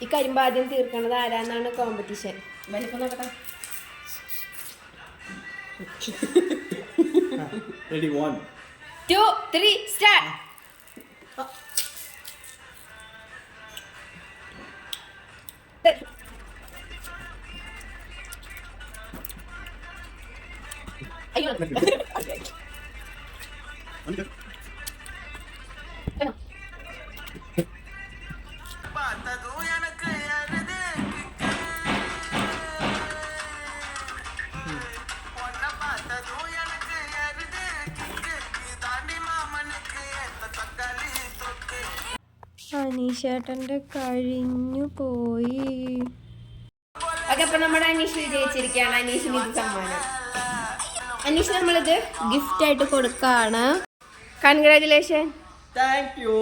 ഈ കരിമ്പ് ആദ്യം തീർക്കണത് ആരാന്നാണ് കോമ്പറ്റീഷൻ. വലിപ്പം നോക്കട്ടെ. Ready, 1, 2, 3, start. അയ്യോ അനീഷേട്ടൻ്റെ കഴിഞ്ഞു പോയി. ഓക്കെ, അപ്പൊ നമ്മുടെ അനീഷ് വിജയിച്ചിരിക്കുകയാണ്. അനീഷിന് ഇത് സമ്മാനം. അനീഷ് നമ്മളിത് ഗിഫ്റ്റ് ആയിട്ട് കൊടുക്കാണ്. കൺഗ്രാജുലേഷൻ. Thank you.